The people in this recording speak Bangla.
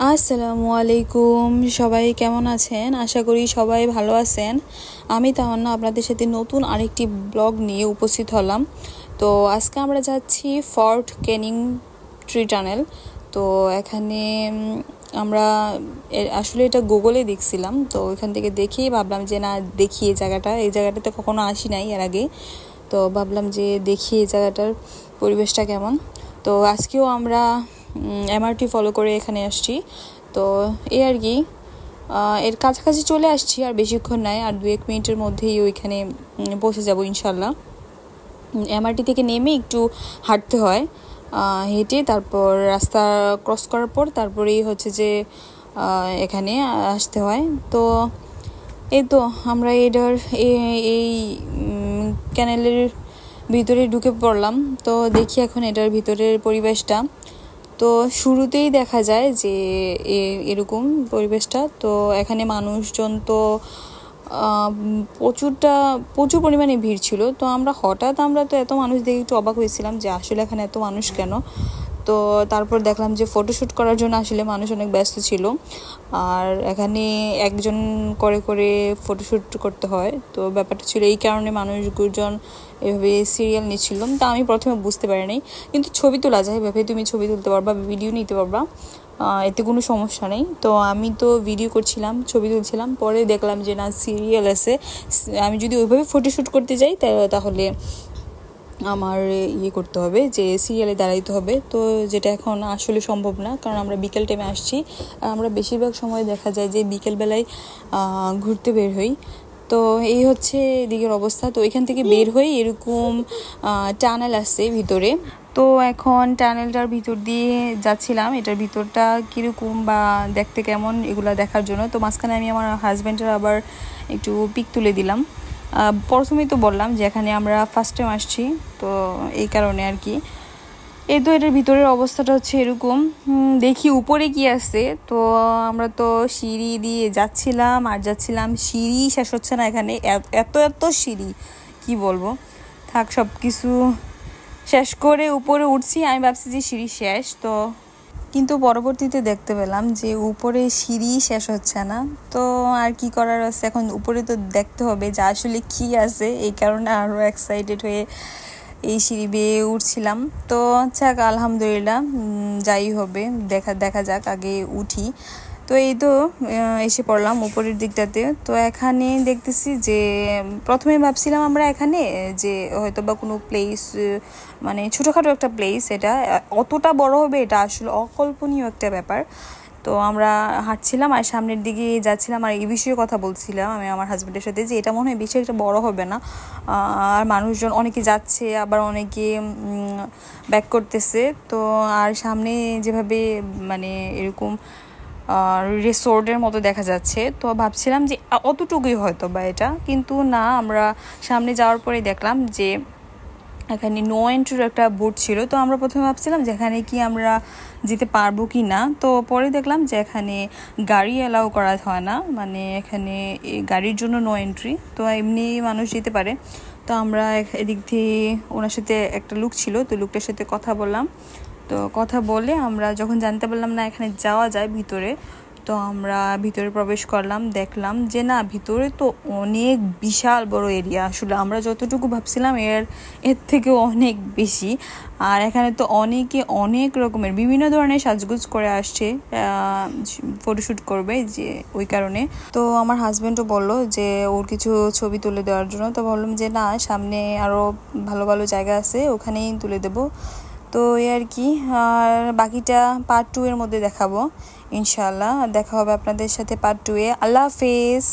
আসসালামু আলাইকুম, সবাই কেমন আছেন? আশা করি সবাই ভালো আছেন। আমি তামান্না আপনাদের সাথে নতুন আরেকটি ব্লগ নিয়ে উপস্থিত হলাম। তো আজকে আমরা যাচ্ছি ফোর্ট ক্যানিং ট্রি টানেল। তো এখানে আমরা আসলে এটা গুগলে দেখছিলাম, তো ওইখান থেকে দেখেই ভাবলাম যে না দেখি এই জায়গাটাতে কখনো আসি নাই এর আগে। তো ভাবলাম যে দেখি এই জায়গাটার পরিবেশটা কেমন। তো আজকেও আমরা এমআরটি ফলো করে এখানে আসছি। তো এই আর কি, এর কাছাকাছি চলে আসছি, আর বেশিক্ষণ নাই, আর 2-1 মিনিটের মধ্যেই ওইখানে পৌঁছে যাব ইনশাল্লাহ। এমআরটি থেকে নেমে একটু হাঁটতে হয়, হেঁটে তারপর রাস্তা ক্রস করার পর তারপরেই হচ্ছে যে এখানে আসতে হয়। তো এই তো আমরা এই ক্যানেলের ভিতরে ঢুকে পড়লাম। তো দেখি এখন এটার ভিতরের পরিবেশটা। তো শুরুতেই দেখা যায় যে এরকম পরিবেশটা। তো এখানে মানুষজন তো প্রচুর পরিমাণে ভিড় ছিল। তো আমরা তো এত মানুষ দেখে একটু অবাক হয়েছিলাম যে আসলে এখানে এত মানুষ কেন। তো তারপর দেখলাম যে ফটোশ্যুট করার জন্য আসলে মানুষ অনেক ব্যস্ত ছিল, আর এখানে একজন করে করে ফটোশ্যুট করতে হয়। তো ব্যাপারটা ছিল এই কারণে মানুষজন এভাবে সিরিয়াল নিচ্ছিল। তা আমি প্রথমে বুঝতে পারিনি, কিন্তু ছবি তোলা যায় এভাবে, তুমি ছবি তুলতে পারবা, ভিডিও নিতে পারবা, এতে কোনো সমস্যা নেই। তো আমি তো ভিডিও করছিলাম, ছবি তুলছিলাম, পরে দেখলাম যে না সিরিয়াল আছে। আমি যদি ওইভাবে ফটোশ্যুট করতে যাই তাহলে আমার করতে হবে, যে সিরিয়ালে দাঁড়াইতে হবে। তো যেটা এখন আসলে সম্ভব না, কারণ আমরা বিকেল টাইমে আসছি। আমরা বেশিরভাগ সময় দেখা যায় যে বিকেলবেলায় ঘুরতে বের হই। তো এই হচ্ছে এদিকের অবস্থা। তো এখান থেকে বের হই এরকম টানেল আছে ভিতরে। তো এখন টানেলটার ভিতর দিয়ে যাচ্ছিলাম, এটার ভিতরটা কীরকম বা দেখতে কেমন এগুলো দেখার জন্য। তো মাঝখানে আমি আমার হাজব্যান্ডের আবার একটু পিক তুলে দিলাম। প্রথমেই তো বললাম যে এখানে আমরা ফার্স্ট টাইম আসছি, তো এই কারণে আর কি। এই তো এটার ভিতরের অবস্থাটা হচ্ছে এরকম। দেখি উপরে কি আছে। তো আমরা তো সিঁড়ি দিয়ে যাচ্ছিলাম, সিঁড়ি শেষ হচ্ছে না এখানে, এত এত সিঁড়ি কি বলবো। থাক, সব কিছু শেষ করে উপরে উঠছি, আমি ভাবছি যে সিঁড়ি শেষ, তো কিন্তু পরবর্তীতে দেখতে পেলাম যে উপরে সিঁড়ি শেষ হচ্ছে না। তো আর কি করার আছে, এখন উপরে তো দেখতে হবে যে আসলে কি আছে। এই কারণে আরও এক্সাইটেড হয়ে এই সিঁড়ি বেয়ে উঠছিলাম। তো যাক, আলহামদুলিল্লাহ, যাই হবে দেখা যাক, আগে উঠি। তো এই তো এসে পড়লাম উপরের দিকটাতে। তো এখানে দেখতেছি যে প্রথমে ভাবছিলাম আমরা এখানে যে হয়তো বা কোনো প্লেস, মানে ছোটোখাটো একটা প্লেস, এটা অতটা বড় হবে এটা আসলে অকল্পনীয় একটা ব্যাপার। তো আমরা হাঁটছিলাম আর সামনের দিকে যাচ্ছিলাম, আর এই বিষয়ে কথা বলছিলাম আমি আমার হাজব্যান্ডের সাথে যে এটা মনে হয় বেশি একটা বড় হবে না, আর মানুষজন অনেকে যাচ্ছে, আবার অনেকে ব্যাক করতেছে। তো আর সামনে যেভাবে মানে এরকম রিসোর্টের মতো দেখা যাচ্ছে, তো ভাবছিলাম যে অতটুকুই হয়তো বা এটা, কিন্তু না, আমরা সামনে যাওয়ার পরে দেখলাম যে এখানে নো এন্ট্রির একটা বোর্ড ছিল। তো আমরা প্রথমে ভাবছিলাম যে এখানে কি আমরা যেতে পারবো কি না। তো পরে দেখলাম যে এখানে গাড়ি অ্যালাউ করা হয় না, মানে এখানে গাড়ির জন্য নো এন্ট্রি, তো এমনি মানুষ যেতে পারে। তো আমরা এদিক দিয়ে ওনার সাথে একটা লোক ছিল, তো লোকটার সাথে কথা বললাম। তো কথা বলে আমরা যখন জানতে পারলাম না এখানে যাওয়া যায় ভিতরে, তো আমরা ভিতরে প্রবেশ করলাম, দেখলাম যে না ভিতরে তো অনেক বিশাল বড় এরিয়া, আসলে আমরা যতটুকু ভাবছিলাম এর থেকে অনেক বেশি। আর এখানে তো অনেকে অনেক রকমের বিভিন্ন ধরনের সাজগোজ করে আসছে ফটোশ্যুট করবে, যে ওই কারণে। তো আমার হাজব্যান্ডও বললো যে ওর কিছু ছবি তুলে দেওয়ার জন্য। তো বললাম যে না, সামনে আরও ভালো ভালো জায়গা আছে, ওখানেই তুলে দেবো। তো এই আর কি, আর বাকিটা পার্ট 2 এর মধ্যে দেখাবো ইনশাআল্লাহ। দেখা হবে আপনাদের সাথে পার্ট 2 এ। আল্লাহ হাফেজ।